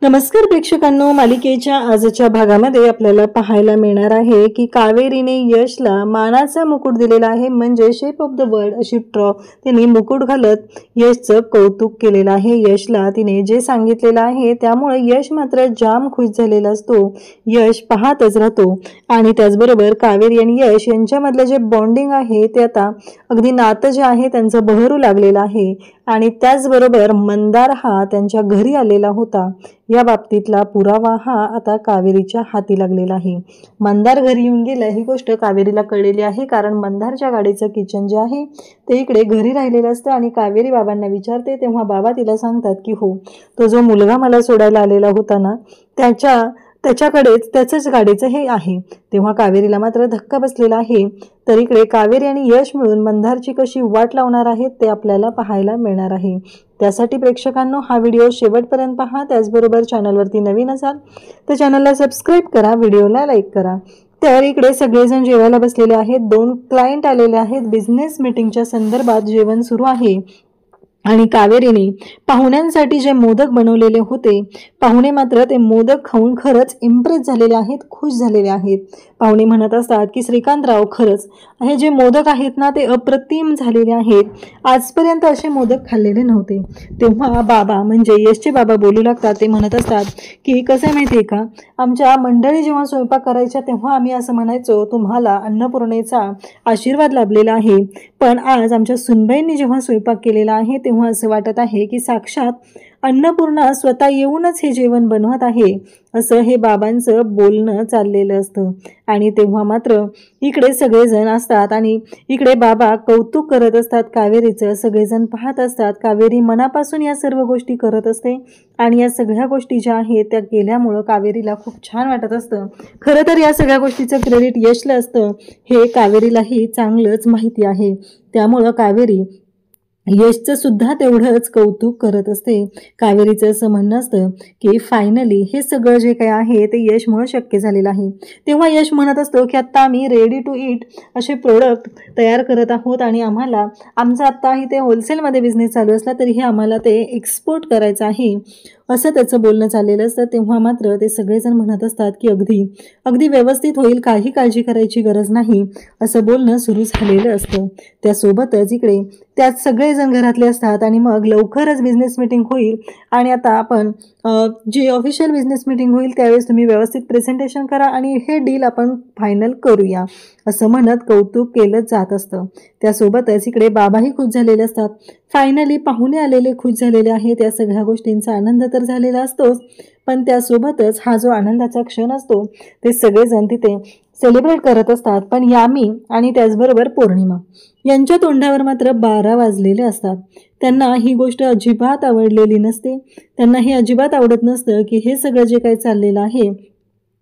नमस्कार प्रेक्षकांनो, मालिकेच्या आजच्या भागामध्ये आपल्याला पाहायला मिळणार आहे की कावेरीने यशला मानाचा मुकुट दिलेला आहे, म्हणजे शेप ऑफ द वर्ल्ड अशी तिने मुकुट घालत यशचं कौतुक केलेलं आहे। यशला तिने जे सांगितलेलं आहे त्यामुळे यश मात्र जाम खुश झालेला असतो। यश पाहतच राहतो आणि त्याचबरोबर कावेरी आणि यश यांच्यामधलं जे बॉन्डिंग आहे ते आता अगदी नातं जे आहे त्यांचं बहरू लागलेलं आहे। आणि त्याचबरोबर मंदार हा त्यांच्या घरी आलेला होता, या बाबतीतला पुरावा हा आता कावेरीच्या हाती लागलेला आहे। मंदार घरी येऊन गेला ही गोष्ट कावेरीला कळलेली आहे, कारण मंदारच्या गाडीचं किचन जे आहे ते इकडे घरी राहिलेलं असतं आणि कावेरी बाबांना विचारते तेव्हा बाबा तिला सांगतात की हो, तो जो मुलगा मला सोडायला आलेला होता ना त्याच्याकडेच त्याचंच गाडीचं हे आहे। तेव्हा कावेरीला मात्र धक्का बसलेला आहे। तर इकडे कावेरी आणि यश मिळून मंदारची कशी वाट लावणार आहेत ते आपल्याला पाहायला मिळणार आहे। त्यासाठी प्रेक्षकांनो हा व्हिडिओ शेवटपर्यंत पहा। त्याचबरोबर चॅनलवरती नवीन असाल तर चॅनलला सबस्क्राईब करा, व्हिडिओला लाईक करा। तर इकडे सगळेजण जेवायला बसलेले आहेत, 2 क्लायंट आलेले आहेत, बिझनेस मीटिंगच्या संदर्भात जेवण सुरू आहे। आणि कावेरीने पाहुण्यांसाठी जे मोदक बनवलेले होते, पाहुणे मात्र ते मोदक खाऊन खरंच इम्प्रेस झालेले आहेत, खुश झालेले आहेत। पाहुणे म्हणत असतात की श्रीकांतराव, खरंच हे जे मोदक आहेत ना ते अप्रतिम झालेले आहेत, आजपर्यंत असे मोदक खाल्लेले नव्हते। तेव्हा बाबा म्हणजे यशचे बाबा बोलू लागतात, ते म्हणत असतात की कसं आहे माहिती आहे का, आमच्या मंडळी जेव्हा स्वयंपाक करायच्या तेव्हा आम्ही असं म्हणायचो तुम्हाला अन्नपूर्णेचा आशीर्वाद लाभलेला आहे, पण आज आमच्या सुनबाईंनी जेव्हा स्वयंपाक केलेला आहे तेव्हा असं वाटत आहे की साक्षात अन्नपूर्णा स्वतः येऊनच हे जेवण बनवत आहे, असं हे बाबांचं बोलणं चाललेलं असतं। आणि तेव्हा मात्र इकडे सगळेजण असतात आणि इकडे बाबा कौतुक करत असतात कावेरीचं, सगळेजण पाहत असतात। कावेरी मनापासून या सर्व गोष्टी करत असते आणि या सगळ्या गोष्टी ज्या आहेत त्या केल्यामुळं कावेरीला खूप छान वाटत असतं। खरं तर या सगळ्या गोष्टीचं क्रेडिट यशला असतं, हे कावेरीलाही चांगलंच माहिती आहे। त्यामुळं कावेरी यशचं सुद्धा तेवढंच कौतुक करत असते। कावेरीचं असं म्हणणं असतं की फायनली हे सगळं जे काही आहे ते यशमुळे शक्य झालेलं आहे। तेव्हा यश म्हणत असतो की आत्ता आम्ही रेडी टू ईट असे प्रोडक्ट तयार करत आहोत आणि आम्हाला आमचा आत्ता इथे होलसेलमध्ये बिझनेस चालू असला तरीही आम्हाला ते एक्सपोर्ट करायचं आहे, असं त्याचं बोलणं चाललेलं असतं। तेव्हा मात्र ते सगळेजण म्हणत असतात की अगदी व्यवस्थित होईल, काही काळजी करायची गरज नाही, असं बोलणं सुरू झालेलं असतं। त्यासोबतच इकडे त्यात सगळेजण घरातले असतात आणि मग लवकरच बिझनेस मीटिंग होईल आणि आता आपण जी ऑफिशियल बिझनेस मीटिंग होईल त्यावेळेस तुम्ही व्यवस्थित प्रेझेंटेशन करा आणि हे डील आपण फायनल करूया, असं म्हणत कौतुक केलं जात असतं। त्यासोबतच इकडे बाबाही खुश झालेले असतात, फायनली पाहुणे आलेले खुश झालेले आहेत। या सगळ्या गोष्टींचा आनंद तर झालेला असतोच, पण त्यासोबतच हा जो आनंदाचा क्षण असतो ते सगळेजण तिथे सेलिब्रेट करत असतात। पण यामी आणि त्याचबरोबर पौर्णिमा यांच्या तोंडावर मात्र 12 वाजलेले असतात। त्यांना ही गोष्ट अजिबात आवडलेली नसते, त्यांना हे अजिबात आवडत नसतं की हे सगळं जे काही चाललेलं आहे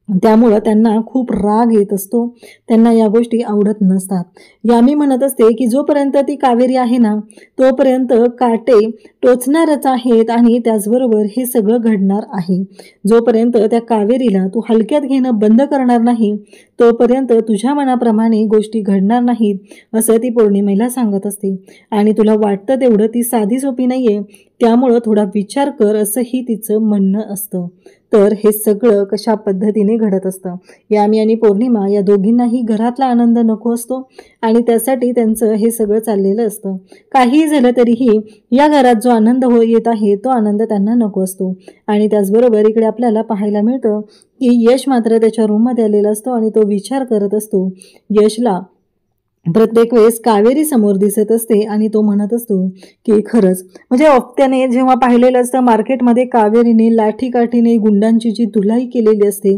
त्यामुळं त्यांना खूप राग येत असतो, त्यांना या गोष्टी आवडत नसतात। यामी म्हणत असते की जोपर्यंत ती कावेरी आहे ना तोपर्यंत काटे टोचणारच आहेत आणि त्याचबरोबर हे सगळं घडणार आहे। जोपर्यंत त्या कावेरीला तू हलक्यात घेणं बंद करणार नाही तोपर्यंत तुझ्या मनाप्रमाणे गोष्टी घडणार नाहीत, असं ती पौर्णिमेला सांगत असते। आणि तुला वाटतं तेवढं ती साधी सोपी नाहीये, त्यामुळं थोडा विचार कर, असंही तिचं म्हणणं असतं। तर हे सगळं कशा पद्धतीने घडत असतं, यामी आणि पौर्णिमा या दोघींनाही घरातला आनंद नको असतो आणि त्यासाठी त्यांचं हे सगळं चाललेलं असतं। काहीही झालं तरीही या घरात जो आनंद येत आहे तो आनंद त्यांना नको असतो। आणि त्याचबरोबर इकडे आपल्याला पाहायला मिळतं की यश मात्र त्याच्या रूममध्ये आलेला असतो आणि तो विचार करत असतो। यशला प्रत्येक वेळेस कावेरी समोर दिसत असते आणि तो म्हणत असतो की खरंच म्हणजे त्याने जेव्हा पाहिलेलं असतं मार्केटमध्ये कावेरीने लाठीकाठीने गुंडांची जी धुलाई केलेली असते,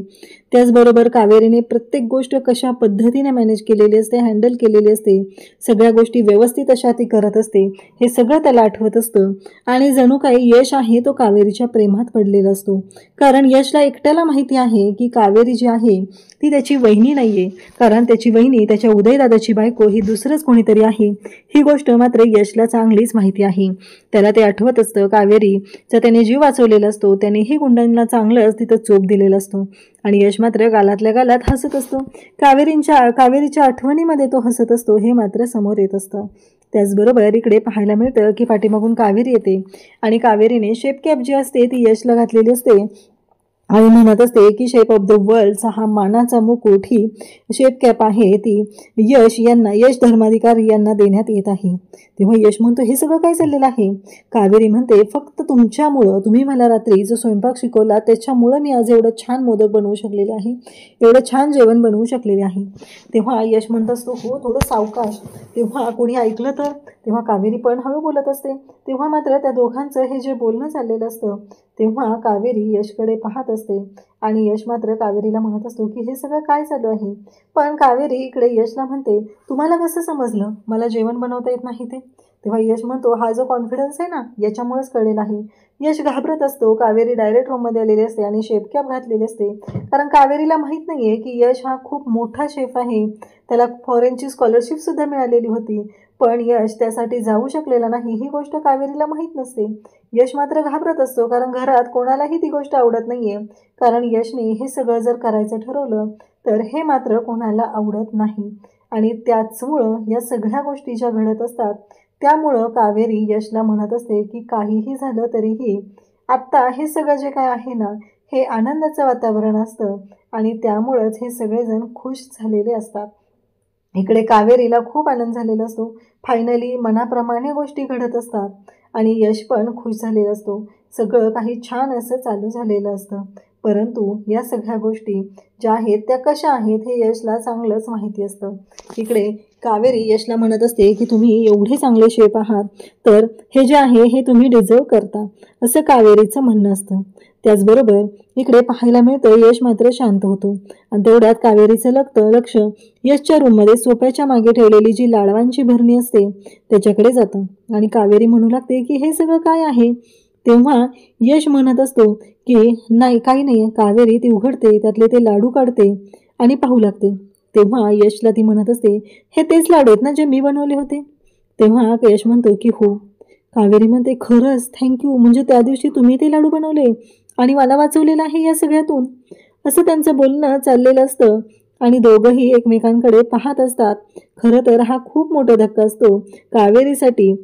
त्याचबरोबर कावेरीने प्रत्येक गोष्ट कशा पद्धतीने मॅनेज केलेली असते, हँडल केलेली असते, सगळ्या गोष्टी व्यवस्थित अशा ती करत असते, हे सगळं त्याला आठवत असतं। आणि जणू काही यश आहे तो कावेरीच्या प्रेमात पडलेला असतो, कारण यशला एकट्याला माहिती आहे की कावेरी जी आहे ती त्याची वहिनी नाहीये, कारण त्याची वहिनी त्याच्या उदयदादाची बायको ही दुसरंच कोणीतरी आहे, ही गोष्ट मात्र यशला चांगलीच माहिती आहे। त्याला ते आठवत असतं कावेरीचा त्याने जीव वाचवलेला असतो, त्यानेही गुंडांना चांगलंच तिथं चोप दिलेला असतो आणि यश मात्र गालातल्या गालात हसत असतो। कावेरीच्या आठवणीमध्ये तो हसत असतो, हे मात्र समोर येत असतं। त्याचबरोबर इकडे पाहायला मिळतं की पाठीमागून कावेरी येते आणि कावेरीने शेप कॅप जी असते ती यशला घातलेली असते आणि म्हणत असते की शेप ऑफ द वर्ल्डचा हा मानाचा मुकुट ही शेप कॅप आहे ती यश धर्माधिकारी यांना देण्यात येत आहे. तेव्हा यश म्हणतो हे सगळं काय चाललेलं आहे. कावेरी म्हणते फक्त तुमच्यामुळं, तुम्ही मला रात्री जो स्वयंपाक शिकवला त्याच्यामुळं मी आज एवढं छान मोदक बनवू शकलेले आहे, एवढं छान जेवण बनवू शकलेले आहे. तेव्हा यश म्हणत असतो हो थोडं सावकाश. तेव्हा कोणी ऐकलं तर. तेव्हा कावेरी पण हळू बोलत असते. तेव्हा मात्र त्या दोघांचं हे जे बोलणं चाललेलं असतं तेव्हा कावेरी यशकडे पाहत असते आणि यश मात्र कावेरीला म्हणत असतो की हे सगळं काय चालू आहे. पण कावेरी इकडे यशला म्हणते तुम्हाला कसं समजलं मला जेवण बनवता येत नाही ते. तेव्हा यश म्हणतो हा जो कॉन्फिडन्स आहे ना याच्यामुळेच कळलेला आहे. यश घाबरत असतो. कावेरी डायरेक्ट रूममध्ये आलेली असते आणि शेफ कॅप घातलेली असते, कारण कावेरीला माहीत नाही आहे की यश हा खूप मोठा शेफ आहे, त्याला फॉरेनची स्कॉलरशिपसुद्धा मिळालेली होती. पण यश त्यासाठी जाऊ शकलेला नाही ही गोष्ट कावेरीला माहीत नसते. यश मात्र घाबरत असतो, कारण घरात कोणालाही ती गोष्ट आवडत नाही आहे, कारण यशने हे सगळं जर करायचं ठरवलं तर हे मात्र कोणाला आवडत नाही. आणि त्याचमुळं या सगळ्या गोष्टी ज्या घडत असतात त्यामुळं कावेरी यशला म्हणत असते की काहीही झालं तरीही आत्ता हे सगळं जे काय आहे ना हे आनंदाचं वातावरण असतं आणि त्यामुळंच हे सगळेजण खुश झालेले असतात. इकडे कावेरीला खूप आनंद झालेला असतो. फायनली मनाप्रमाणे गोष्टी घडत असतात आणि यश पण खुश झालेला असतो. सगळं काही छान असं चालू झालेलं असतं. परंतु या सगळ्या गोष्टी ज्या आहेत त्या कशा आहेत हे यशला चांगलंच माहिती असतं. इकडे कावेरी यशला म्हणत असते की तुम्ही एवढे चांगले शेफ आहात तर हे जे आहे हे तुम्ही डिझर्व करता, असं कावेरीचं म्हणणं असतं. त्याचबरोबर इकडे पाहायला मिळतं यश मात्र शांत होतो आणि तेवढ्यात कावेरीचं लक्ष यशच्या रूममध्ये सोफ्याच्या मागे ठेवलेली जी लाडवांची भरणी असते त्याच्याकडे जातं आणि कावेरी म्हणू लागते की हे सगळं काय आहे. तेव्हा यश म्हणत असतो की नाही काही नाही. कावेरी ती उघडते, त्यातले ते लाडू काढते आणि पाहू लागते. तेव्हा यशला ती म्हणत असते हे तेच लाडू आहेत ना जे मी बनवले होते. तेव्हा यश म्हणतो की हो. कावेरी म्हणते खरंच थँक्यू, म्हणजे त्या दिवशी तुम्ही ते लाडू बनवले आणि मला वाचवलेलं आहे या सगळ्यातून. असं त्यांचं बोलणं चाललेलं असतं आणि दोघंही एकमेकांकडे पाहत असतात. खरं तर हा खूप मोठा धक्का असतो कावेरीसाठी,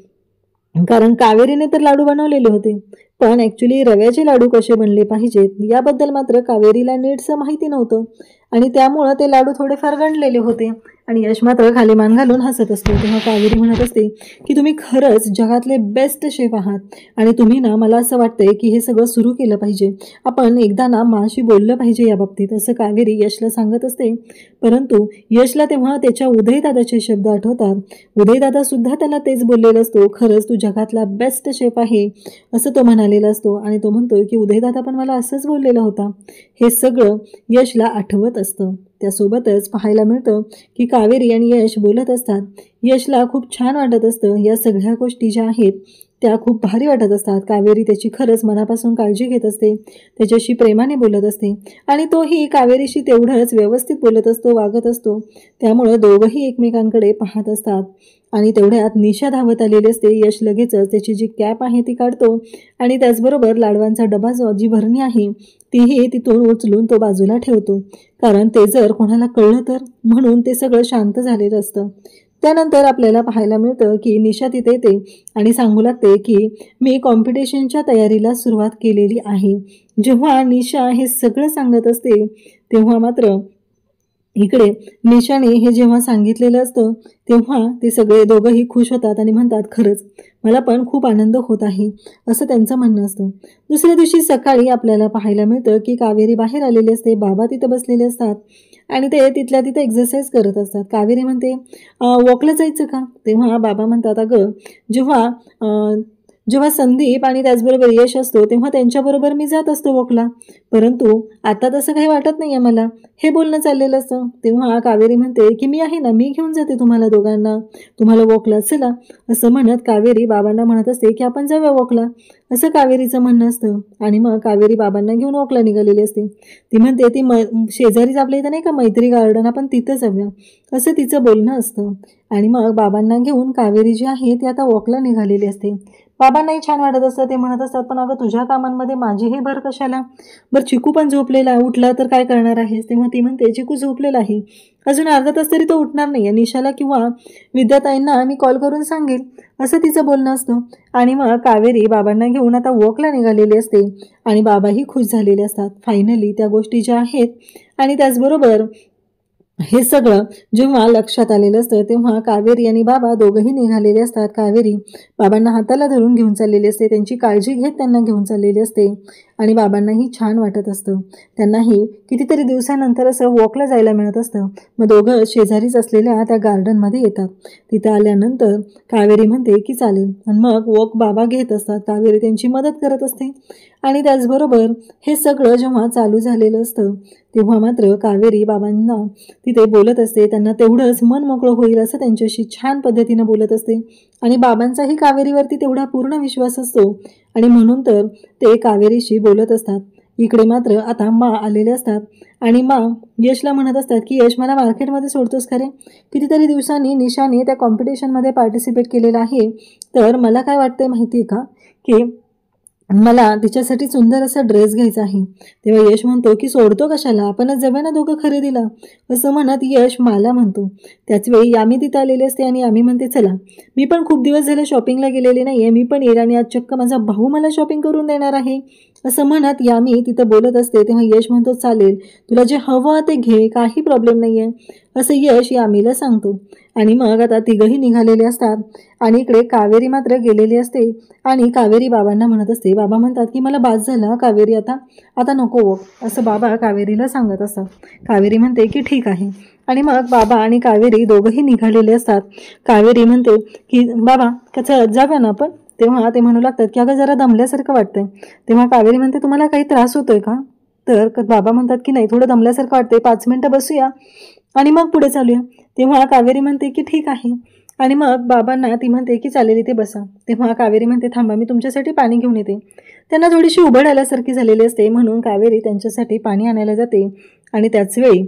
कारण कावेरीने तर लाडू बनवलेले होते पण ॲक्च्युली रव्याचे लाडू कसे बनले पाहिजेत याबद्दल मात्र कावेरीला नीटसं माहिती नव्हतं आणि त्यामुळं ते लाडू थोडेफार गणलेले होते आणि यश मात्र खाली मान घालून हसत असतो. तेव्हा कावेरी म्हणत असते की तुम्ही खरंच जगातले बेस्ट शेफ आहात आणि तुम्ही ना मला असं वाटतंय की हे सगळं सुरू केलं पाहिजे, आपण एकदा ना माशी बोललं पाहिजे या बाबतीत, असं कावेरी यशला सांगत असते. परंतु यशला तेव्हा त्याच्या उदयदादाचे शब्द आठवतात. उदयदादासुद्धा त्याला तेच बोललेलं असतो, खरंच तू जगातला बेस्ट शेफ आहे असं तो म्हणालेला असतो आणि तो म्हणतो की उदयदादा पण मला असंच बोललेलं होता. हे सगळं यशला आठवत असतं. त्यासोबतच पाहायला मिळतं की कावेरी आणि यश बोलत असतात. यशला खूप छान वाटत असतं. या सगळ्या गोष्टी ज्या आहेत त्या खूप भारी वाटत असतात. कावेरी त्याची खरंच मनापासून काळजी घेत असते, त्याच्याशी प्रेमाने बोलत असते आणि तोही कावेरीशी तेवढंच व्यवस्थित बोलत असतो, वागत असतो. त्यामुळं दोघंही एकमेकांकडे पाहत असतात आणि तेवढ्यात निशा धावत आलेली असते. यश लगेचच त्याची जी कॅप आहे ती काढतो आणि त्याचबरोबर लाडवांचा डबा जी भरणी आहे तीही तिथून उचलून तो बाजूला ठेवतो, कारण ते जर कोणाला कळलं तर म्हणून ते सगळं शांत झालेलं असतं. त्यानंतर आपल्याला पाहायला मिळतं की निशा तिथे येते आणि सांगू लागते की मी कॉम्पिटिशनच्या तयारीला सुरुवात केलेली आहे. जेव्हा निशा हे सगळं सांगत असते तेव्हा मात्र इकडे निशाने हे जेव्हा सांगितलेलं असतं तेव्हा ते सगळे दोघंही खुश होतात आणि म्हणतात खरंच मला पण खूप आनंद होत आहे असं त्यांचं म्हणणं असतं. दुसऱ्या दिवशी सकाळी आपल्याला पाहायला मिळतं की कावेरी बाहेर आलेली असते. बाबा तिथं बसलेले असतात आणि ते तिथल्या तिथं एक्सरसाइज करत असतात. कावेरी म्हणते वॉकला जायचं का. तेव्हा बाबा म्हणतात अगं जेव्हा संदीप आणि त्याचबरोबर यश असतो तेव्हा त्यांच्याबरोबर मी जात असतो वॉकला, परंतु आता तसं काही वाटत नाही आहे मला, हे बोलणं चाललेलं असतं. तेव्हा कावेरी म्हणते की मी आहे ना, मी घेऊन जाते तुम्हाला दोघांना, तुम्हाला वॉकला चला. असं म्हणत कावेरी बाबांना म्हणत असते की आपण जाऊया वॉकला, असं कावेरीचं म्हणणं असतं. आणि मग कावेरी बाबांना घेऊन वॉकला निघालेली असते. ती म्हणते ती शेजारीच आपल्या इथं नाही का मैत्री गार्डन, आपण तिथं जाऊया असं तिचं बोलणं असतं. आणि मग बाबांना घेऊन कावेरी जी आहे ती आता वॉकला निघालेली असते. बाबांनाही छान वाटत असतं. ते म्हणत असतात, पण अगं तुझ्या कामांमध्ये माझीही भर कशाला? बरं चिकू पण झोपलेला उठला तर काय करणार आहेस? तेव्हा ती म्हणते, चिकू झोपलेला आहे, अजून अर्धा तास तरी तो उठणार नाही. निशाला किंवा विद्याताईंना मी कॉल करून सांगेल, असं तिचं बोलणं असतं. आणि मग कावेरी बाबांना घेऊन आता वॉकला निघालेली असते आणि बाबाही खुश झालेले असतात फायनली त्या गोष्टी ज्या आहेत. आणि त्याचबरोबर हे सगळं जेव्हा लक्षात आलेलं असतं तेव्हा कावेरी आणि बाबा दोघंही निघालेले असतात. कावेरी बाबांना हाताला धरून घेऊन चाललेली असते, त्यांची काळजी घेत त्यांना घेऊन चाललेली असते आणि बाबांनाही छान वाटत असतं. त्यांनाही कितीतरी दिवसानंतर असं वॉकला जायला मिळत असतं. मग दोघं शेजारीच असलेल्या त्या गार्डनमध्ये येतात. तिथं आल्यानंतर कावेरी म्हणते की चालेल आणि मग वॉक बाबा घेत असतात. कावेरी त्यांची मदत करत असते. आणि त्याचबरोबर हे सगळं जेव्हा चालू झालेलं असतं तेव्हा मात्र कावेरी बाबांना तिथे बोलत असते. त्यांना तेवढंच मन मोकळं होईल असं त्यांच्याशी छान पद्धतीनं बोलत असते. आणि बाबांचाही कावेरीवरती तेवढा पूर्ण विश्वास असतो आणि म्हणून तर ते कावेरीशी बोलत असतात. इकडे मात्र आता मा आलेले असतात आणि मा यशला म्हणत असतात की यश, मला मार्केटमध्ये सोडतोस खरे? कितीतरी दिवसांनी निशाने त्या कॉम्पिटिशनमध्ये पार्टिसिपेट केलेलं आहे, तर मला काय वाटतंय माहिती आहे का, की मला तिच्यासाठी सुंदर असा ड्रेस घ्यायचा आहे. तेव्हा यश म्हणतो की सोडतो कशाला, आपणच जाऊया ना दोघं खरेदीला, असं म्हणत यश मला म्हणतो. त्याच वेळी यामी तिथं आलेली असते आणि आम्ही म्हणते, चला मी पण खूप दिवस झाले शॉपिंगला गेलेली नाही आहे, मी पण येईल आणि आज चक्क माझा भाऊ मला शॉपिंग करून देणार आहे, असं म्हणत यामी तिथं बोलत असते. तेव्हा यश म्हणतो, चालेल तुला जे हवं ते घे, काही प्रॉब्लेम नाही आहे, असं यश यामीला सांगतो. आणि मग आता तिघंही निघालेले असतात आणि इकडे कावेरी मात्र गेलेली असते आणि कावेरी बाबांना म्हणत असते. बाबा म्हणतात की मला बास झालं कावेरी, आता नको हो, असं बाबा कावेरीला सांगत असतात. कावेरी म्हणते की ठीक आहे. आणि मग बाबा आणि कावेरी दोघंही निघालेले असतात. कावेरी म्हणते की बाबा कसं जाऊया ना आपण? तेव्हा ते म्हणू लागतात की अगं जरा दमल्यासारखं वाटतंय. तेव्हा कावेरी म्हणते, तुम्हाला काही त्रास होतोय का? तर बाबा म्हणतात की नाही, थोडं दमल्यासारखं वाटतंय, 5 मिनिटं बसूया आणि मग पुढे चालूया. तेव्हा कावेरी म्हणते की ठीक आहे. आणि मग बाबांना ती म्हणते की चालेल इथे बसा. तेव्हा कावेरी म्हणते, थांबा मी तुमच्यासाठी पाणी घेऊन येते. त्यांना थोडीशी उबड आल्यासारखी झालेली असते म्हणून कावेरी त्यांच्यासाठी पाणी आणायला जाते. आणि त्याच वेळी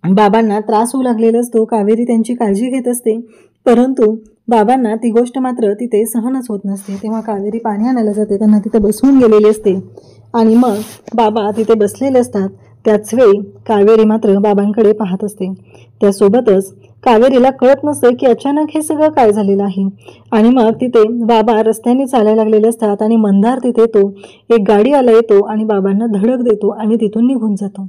बाबांना त्रास होऊ लागलेला असतो. कावेरी त्यांची काळजी घेत असते, परंतु बाबांना ती गोष्ट मात्र तिथे सहनच होत नसते. तेव्हा कावेरी पाणी आणायला जाते, त्यांना तिथे बसवून गेलेली असते आणि मग बाबा तिथे बसलेले असतात. त्याच वेळी कावेरी मात्र बाबांकडे पाहत असते. त्यासोबतच कावेरीला कळत नसतं की अचानक हे सगळं काय झालेलं आहे. आणि मग तिथे बाबा रस्त्याने चालायला लागलेले असतात आणि मंदार तिथे येतो. एक गाडीवाला येतो आणि बाबांना धडक देतो आणि तिथून निघून जातो.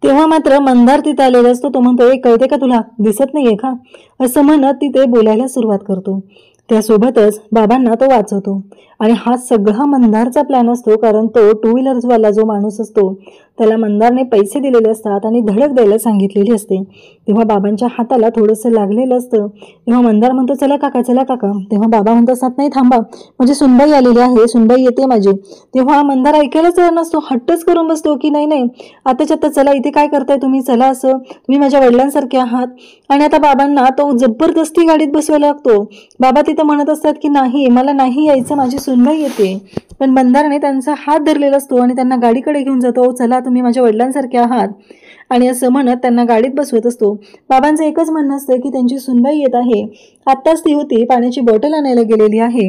तेव्हा मात्र मंदार तिथे आलेला असतो. तो म्हणतो, एक कळते का तुला, दिसत नाहीये का, असं म्हणत तिथे बोलायला सुरुवात करतो. त्यासोबतच बाबांना तो वाचवतो. आणि हा सगळा मंदारचा प्लॅन असतो, कारण तो 2 व्हीलर्सवाला जो माणूस असतो त्याला मंदारने पैसे दिलेले असतात आणि धडक द्यायला सांगितलेली असते. तेव्हा बाबांच्या हाताला थोडंसं लागलेलं असतं. तेव्हा मंदार म्हणतो, चला काका चला काका. तेव्हा बाबा म्हणतो, असतात नाही थांबा, म्हणजे सुनबाई आलेली आहे, सुनबाई येते माझी. तेव्हा मंदार ऐकायलाच तयार नसतो, हट्टच करून बसतो की नाही नाही आताच्या आता चला, इथे काय करताय तुम्ही, चला, असं तुम्ही माझ्या वडिलांसारखे आहात. आणि आता बाबांना तो जबरदस्ती गाडीत बसवायला लागतो. बाबा तिथं म्हणत असतात की नाही, मला नाही यायचं, माझी सुनबाई येते. पण मंदारने त्यांचा हात धरलेला असतो आणि त्यांना गाडीकडे घेऊन जातो. चला तुम्ही माझ्या वडिलांसारखे आहात, आणि असं म्हणत त्यांना गाडीत बसवत असतो. बाबांचं एकच म्हणणं असतं की त्यांची सुनबाई येत आहे, आत्ताच ती होती पाण्याची बॉटल आणायला गेलेली आहे.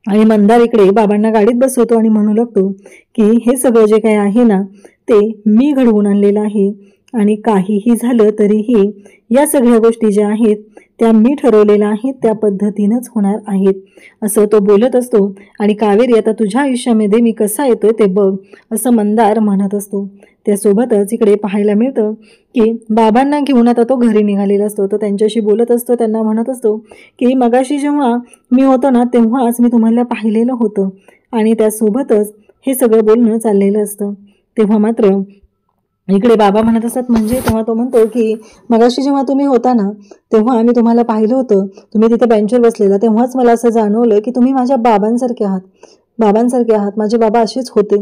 आणि मंदार इकडे बाबांना गाडीत बसवतो आणि म्हणू लागतो की हे सगळं जे काही आहे ना ते मी घडवून आणलेलं आहे आणि काहीही झालं तरीही या सगळ्या गोष्टी ज्या आहेत त्या मी ठरवलेल्या आहेत, त्या पद्धतीनंच होणार आहेत, असं तो बोलत असतो. आणि कावेरी, आता तुझ्या आयुष्यामध्ये मी कसा येतोय ते बघ, असं मंदार म्हणत असतो. त्यासोबतच इकडे पाहायला मिळतं की बाबांना घेऊन आता तो घरी निघालेला असतो. तो त्यांच्याशी बोलत असतो, त्यांना म्हणत असतो की मगाशी जेव्हा मी होतो ना तेव्हाच मी तुम्हाला पाहिलेलं होतं. आणि त्यासोबतच हे सगळं बोलणं चाललेलं असतं. तेव्हा मात्र इकडे बाबा म्हणत असतात, म्हणजे तेव्हा तो म्हणतो की मगाशी जेव्हा तुम्ही होता ना तेव्हा मी तुम्हाला पाहिलं होतं, तुम्ही तिथे बेंचवर बसलेला, तेव्हाच मला असं जाणवलं की तुम्ही माझ्या बाबांसारखे आहात, माझे बाबा असेच होते.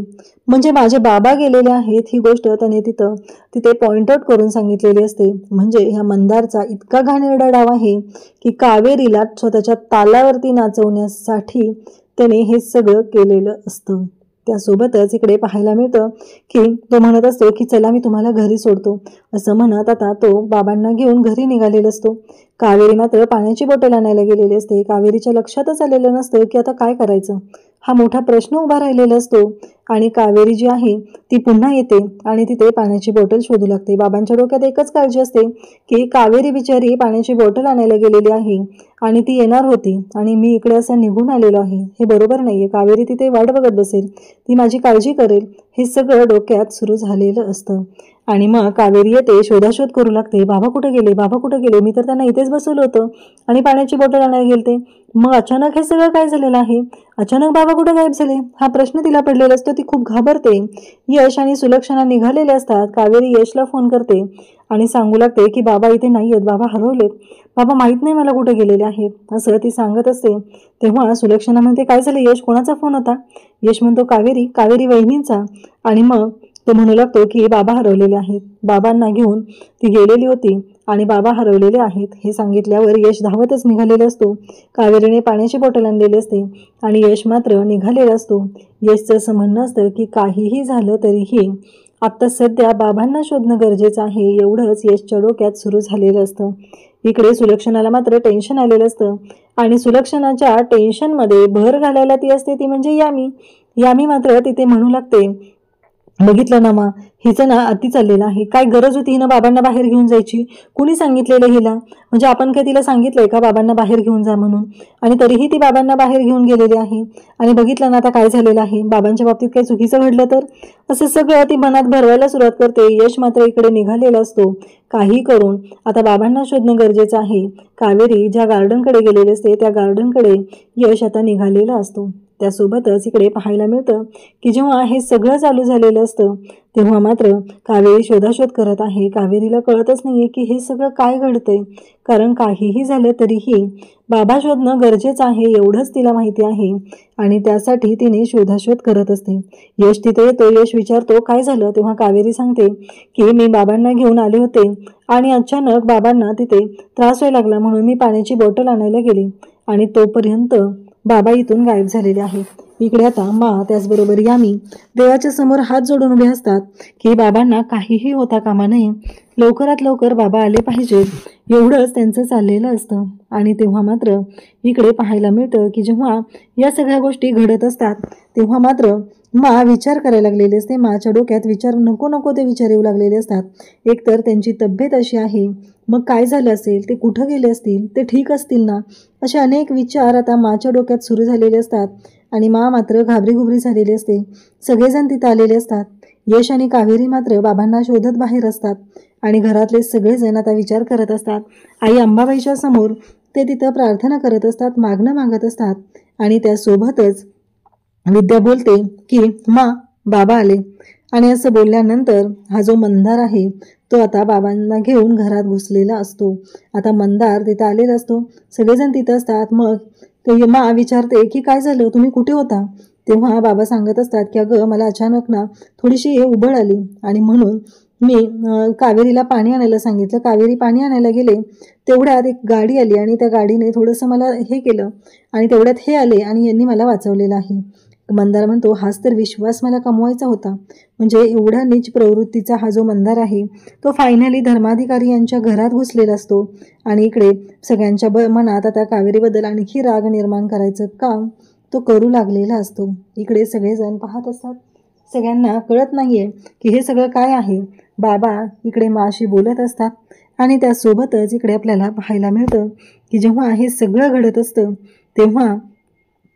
म्हणजे माझे बाबा गेलेले आहेत ही गोष्ट त्याने तिथे पॉइंट आउट करून सांगितलेली असते. म्हणजे ह्या मंदारचा इतका घाणेरडा डाव आहे की कावेरीला स्वतःच्या तालावरती नाचवण्यासाठी त्याने हे सगळं केलेलं असतं. त्यासोबतच इकडे पाहायला मिळतं की तो म्हणत असतो की चला मी तुम्हाला घरी सोडतो, असं म्हणत आता तो बाबांना घेऊन घरी निघालेला असतो. कावेरी मात्र पाण्याची बॉटल आणायला गेलेली असते. कावेरीच्या लक्षातच आलेलं नसतं की आता काय करायचं, हा मोठा प्रश्न उभा राहिलेला असतो. आणि कावेरी जी आहे ती पुन्हा येते आणि तिथे पाण्याची बॉटल शोधू लागते. बाबांच्या डोक्यात एकच काळजी असते की कावेरी बिचारी पाण्याची बॉटल आणायला गेलेली आहे आणि ती येणार होती आणि मी इकडे असं निघून आलेलो आहे, हे बरोबर नाहीये. कावेरी तिथे वाट बघत बसेल, ती माझी काळजी करेल, हे सगळं डोक्यात सुरू झालेलं असतं. आणि मग कावेरी येते, शोधाशोध करू लागते. बाबा कुठे गेले, बाबा कुठे गेले, मी तर त्यांना इथेच बसवलं होतं आणि पाण्याची बॉटल आणायला गेलते. मग अचानक हे सगळं काय झालेलं आहे, अचानक बाबा कुठे गायब झाले, हा प्रश्न तिला पडलेला असतो. ती खूप घाबरते. यश आणि सुलक्षणा निघालेले असतात. कावेरी यशला फोन करते आणि सांगू लागते की बाबा इथे नाही आहेत, बाबा हरवलेत, बाबा माहीत नाही मला कुठे गेलेले आहेत, असं ती सांगत असते. तेव्हा सुलक्षणा म्हणते काय झालं यश, कोणाचा फोन होता? यश म्हणतो कावेरी, कावेरी वहिनींचा. आणि मग तो म्हणू लागतो की बाबा हरवलेले आहेत, बाबांना घेऊन ती गेलेली होती आणि बाबा हरवलेले आहेत. हे सांगितल्यावर यश धावतच निघालेला असतो. कावेरीने पाण्याची बॉटल आणलेली असते आणि यश मात्र निघालेला असतो. यशचं असं म्हणणं असतं की काहीही झालं तरीही आता सध्या बाबांना शोधणं गरजेचं आहे, एवढंच यशच्या डोक्यात सुरू झालेलं असतं. इकडे सुलक्षणाला मात्र टेन्शन आलेलं असतं आणि सुलक्षणाच्या टेन्शनमध्ये भर घालायला ती असते, ती म्हणजे यामी मात्र तिथे म्हणू लागते बघितलं ना मा, हिचं ना अति चाललेलं आहे, काय गरज होती हिनं बाबांना बाहेर घेऊन जायची, कुणी सांगितलेलं हिला, म्हणजे आपण काय तिला सांगितलंय का बाबांना बाहेर घेऊन जा म्हणून, आणि तरीही ती बाबांना बाहेर घेऊन गेलेली आहे. आणि बघितलं ना आता काय झालेलं आहे, बाबांच्या बाबतीत काही चुकीचं घडलं तर, असं सगळं ती मनात भरवायला सुरुवात करते. यश मात्र इकडे निघालेला असतो. काही करून आता बाबांना शोधणं गरजेचं आहे. कावेरी ज्या गार्डनकडे गेलेले असते त्या गार्डनकडे यश आता निघालेला असतो. त्यासोबतच इकडे पाहायला मिळतं की जेव्हा हे सगळं चालू झालेलं असतं तेव्हा मात्र कावेरी शोधाशोध करत आहे. कावेरीला कळतच नाहीये की हे सगळं काय घडतंय, कारण काहीही झालं तरीही बाबा शोधणं गरजेचं आहे एवढंच तिला माहिती आहे आणि त्यासाठी तिने शोधाशोध करत असते. यश तिथे येतो. यश विचारतो काय झालं, तेव्हा कावेरी सांगते की मी बाबांना घेऊन आले होते आणि अचानक बाबांना तिथे त्रास व्हायला लागला म्हणून मी पाण्याची बॉटल आणायला गेली आणि तोपर्यंत बाबा इथून गायब झालेले आहेत. इकडे आता मा त्याचबरोबर यामी देवाच्या समोर हात जोडून उभे असतात की बाबांना काहीही होता कामा नये, लवकरात लवकर बाबा आले पाहिजे, एवढंच त्यांचं चाललेलं असतं. आणि तेव्हा मात्र इकडे पाहायला मिळतं की जेव्हा या सगळ्या गोष्टी घडत असतात तेव्हा मात्र मा विचार करायला लागलेले असते. माच्या डोक्यात विचार नको ते विचार येऊ लागलेले असतात. एकतर त्यांची तब्येत अशी आहे, मग काय झालं असेल, ते कुठं गेले असतील, ते ठीक असतील ना, असे अनेक विचार आता माच्या डोक्यात सुरू झालेले असतात. आणि मा मात्र घाबरीघुबरी झालेली असते. सगळेजण तिथं आलेले असतात. यश आणि कावेरी मात्र बाबांना शोधत बाहेर असतात आणि घरातले सगळेजण आता विचार करत असतात. आई अंबाबाईच्या समोर ते तिथं प्रार्थना करत असतात, मागणं मागत असतात. आणि त्यासोबतच विद्या बोलते की मा बाबा आले. आणि असं बोलल्यानंतर हा जो मंदार आहे तो आता बाबांना घेऊन घरात घुसलेला असतो. आता मंदार तिथं आलेला असतो, सगळेजण तिथं असतात. मग मा विचारते की काय झालं, तुम्ही कुठे होता? तेव्हा बाबा सांगत असतात की अगं मला अचानक ना थोडीशी उबळ आली आणि म्हणून मी कावेरीला पाणी आणायला सांगितलं. कावेरी पाणी आणायला गेले, तेवढ्यात एक गाडी आली आणि त्या गाडीने थोडंसं मला हे केलं आणि तेवढ्यात हे आले आणि यांनी मला वाचवलेलं आहे. मंदार म्हणतो हाच तर विश्वास मला कमवायचा होता. म्हणजे एवढ्या नीच प्रवृत्तीचा हा जो मंदार आहे तो फायनली धर्माधिकारी यांच्या घरात घुसलेला असतो आणि इकडे सगळ्यांच्या मनात आता कावेरीबद्दल आणखी राग निर्माण करायचं काम तो करू लागलेला असतो. इकडे सगळेजण पाहत असतात, सगळ्यांना कळत नाहीये की हे सगळं काय आहे. बाबा इकडे माशी बोलत असतात आणि त्यासोबतच इकडे आपल्याला पाहायला मिळतं की जेव्हा हे सगळं घडत असतं तेव्हा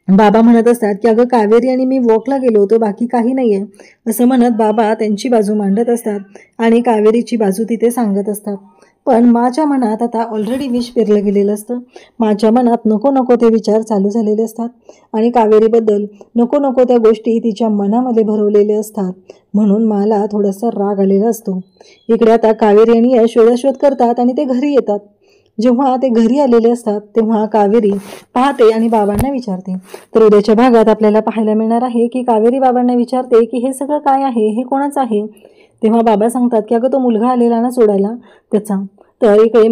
बाबा म्हणत असतात की अगं कावेरी आणि मी वॉकला गेलो होतो, बाकी काही नाहीये, असं म्हणत बाबा त्यांची बाजू मांडत असतात आणि कावेरीची बाजू तिथे सांगत असतात. पण माच्या मनात आता ऑलरेडी विष पेरलं गेलेलं असतं. माच्या मनात नको ते विचार चालू झालेले असतात आणि कावेरीबद्दल नको त्या गोष्टी तिच्या मनामध्ये भरवलेले असतात. म्हणून मला थोडासा राग आलेला असतो. इकडे आता कावेरी आणि यश शोधाशोध करतात आणि ते घरी येतात. जेव्हा ते घरी आलेले असतात तेव्हा कावेरी पाहते आणि बाबांना विचारते. तर उद्याच्या भागात आपल्याला पाहायला मिळणार आहे की कावेरी बाबांना विचारते की हे सगळं काय आहे, हे कोणाचं आहे. तेव्हा बाबा सांगतात की अगं तो मुलगा आलेला ना सोडायला त्याचा. तर इकडे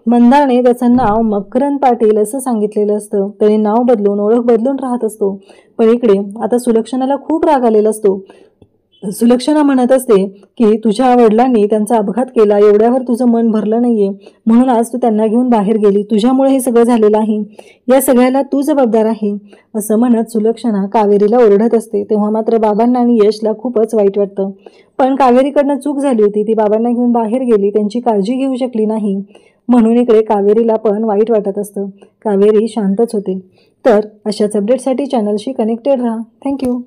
मंदाने त्याचं नाव मकरंद पाटील असं सांगितलेलं असतं. त्याने नाव बदलून ओळख बदलून राहत असतो. पण इकडे आता सुलक्षणाला खूप राग आलेला असतो. सुलक्षणा म्हणत असते की तुझ्या वडिलांनी त्यांचा अपघात केला, एवढ्यावर तुझं मन भरलं नाहीये, म्हणून आज तू त्यांना घेऊन बाहेर गेली, तुझ्यामुळे हे सगळं झालेलं आहे, या सगळ्याला तू जबाबदार आहे असं म्हणत सुलक्षणा कावेरीला ओरडत असते. तेव्हा मात्र बाबांना आणि यशला खूपच वाईट वाटतं. पण कावेरीकडनं चूक झाली होती, ती बाबांना घेऊन बाहेर गेली, त्यांची काळजी घेऊ शकली नाही, म्हणून इकडे कावेरीला पण वाईट वाटत असतं. कावेरी शांतच होते. तर अशाच अपडेटसाठी चॅनलशी कनेक्टेड राहा. थँक्यू.